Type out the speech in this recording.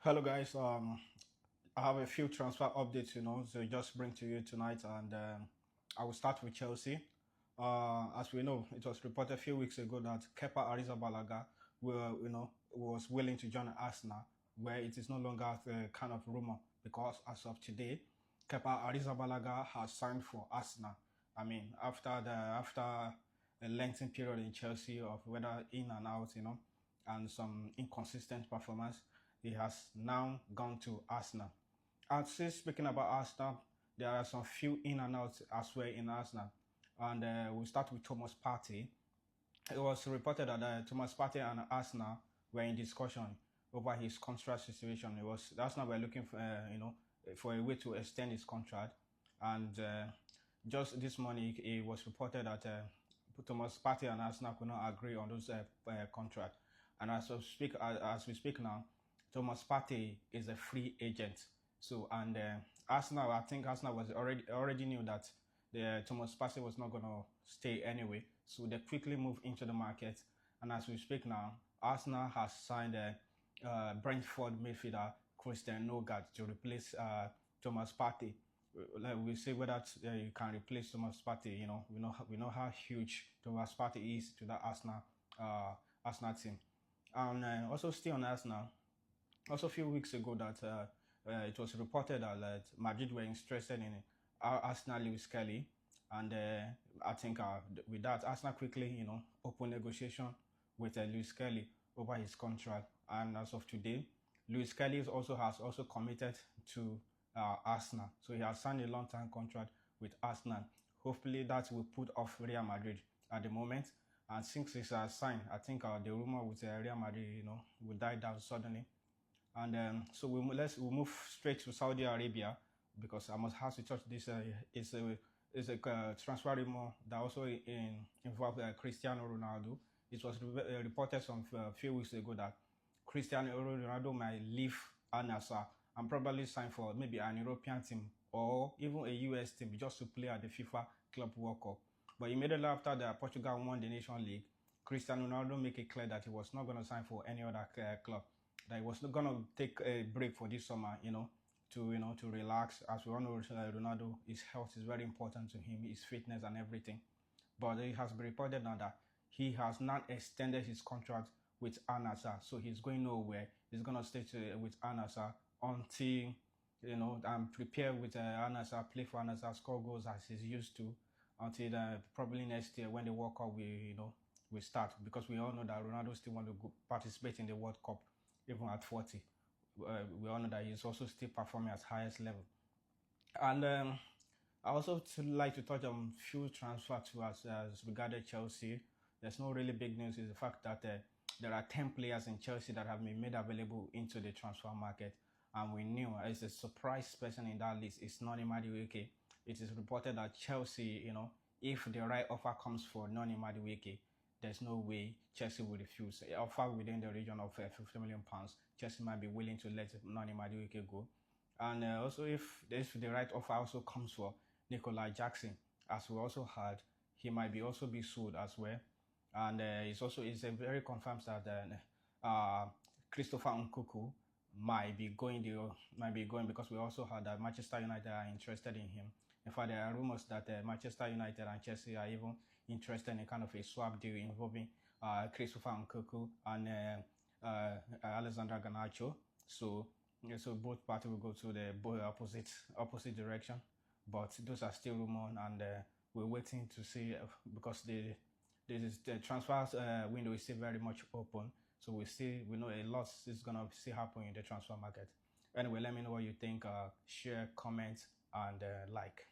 Hello guys, I have a few transfer updates, to just bring to you tonight, and I will start with Chelsea. As we know, it was reported a few weeks ago that Kepa Arrizabalaga was willing to join Arsenal, where it is no longer the kind of rumor because as of today, Kepa Arrizabalaga has signed for Arsenal. I mean, after a lengthy period in Chelsea of whether in and out, and some inconsistent performance, he has now gone to Arsenal. And since speaking about Arsenal, there are some few in and outs as well in Arsenal. And we'll start with Thomas Partey. It was reported that Thomas Partey and Arsenal were in discussion over his contract situation. Arsenal were looking for for a way to extend his contract, and just this morning it was reported that Thomas Partey and Arsenal could not agree on those contract. And as we speak now, Thomas Partey is a free agent. So and Arsenal, I think Arsenal was already knew that the Thomas Partey was not going to stay anyway. So they quickly moved into the market. And as we speak now, Arsenal has signed Brentford midfielder Christian Nogard to replace Thomas Partey. We'll see whether you can replace Thomas Partey. We know how huge Thomas Partey is to the Arsenal team. And also still on Arsenal, also a few weeks ago that it was reported that Madrid were interested in Arsenal Lewis Kelly, and I think with that Arsenal quickly opened negotiation with Lewis Kelly over his contract, and as of today, Lewis Kelly has also committed to Arsenal, so he has signed a long-term contract with Arsenal. Hopefully that will put off Real Madrid at the moment. And since it's signed, I think the rumor with Real Madrid, will die down suddenly. And so we'll move straight to Saudi Arabia, because I must have to touch this. Is a transfer rumor that also involved Cristiano Ronaldo. It was reported some few weeks ago that Cristiano Ronaldo might leave Al Nassr and probably sign for maybe an European team or even a US team just to play at the FIFA Club World Cup. But immediately after the Portugal won the Nation League, Cristiano Ronaldo made it clear that he was not going to sign for any other club. That he was not going to take a break for this summer, to relax. As we all know, Ronaldo, his health is very important to him, his fitness and everything. But it has been reported now that he has not extended his contract with Al Nassr, so he's going nowhere. He's going to stay with Al Nassr until and prepare with Al Nassr, play for Al Nassr, score goals as he's used to, until probably next year when the World Cup will start, because we all know that Ronaldo still want to participate in the World Cup even at 40. We all know that he's also still performing at highest level. And I also like to touch on few transfers as regarding Chelsea. There's no really big news. Is the fact that there are 10 players in Chelsea that have been made available into the transfer market, and we knew as a surprise person in that list is Noni Madueke. It is reported that Chelsea, if the right offer comes for Noni Madueke, there's no way Chelsea will refuse. An offer within the region of £50 million, Chelsea might be willing to let Noni Madueke go. And also, if the right offer also comes for Nicola Jackson, as we also heard, he might also be sold as well. And it's a very confirmed that Christopher Nkunku might be going because we also heard that Manchester United are interested in him. In fact, there are rumors that Manchester United and Chelsea are even interested in a kind of a swap deal involving Christopher Nkunku and Alexander Garnacho. So both parties will go to the opposite direction. But those are still rumors, and we're waiting to see because the transfer window is still very much open. So we know a lot is gonna still happen in the transfer market. Anyway, let me know what you think. Share, comment, and like.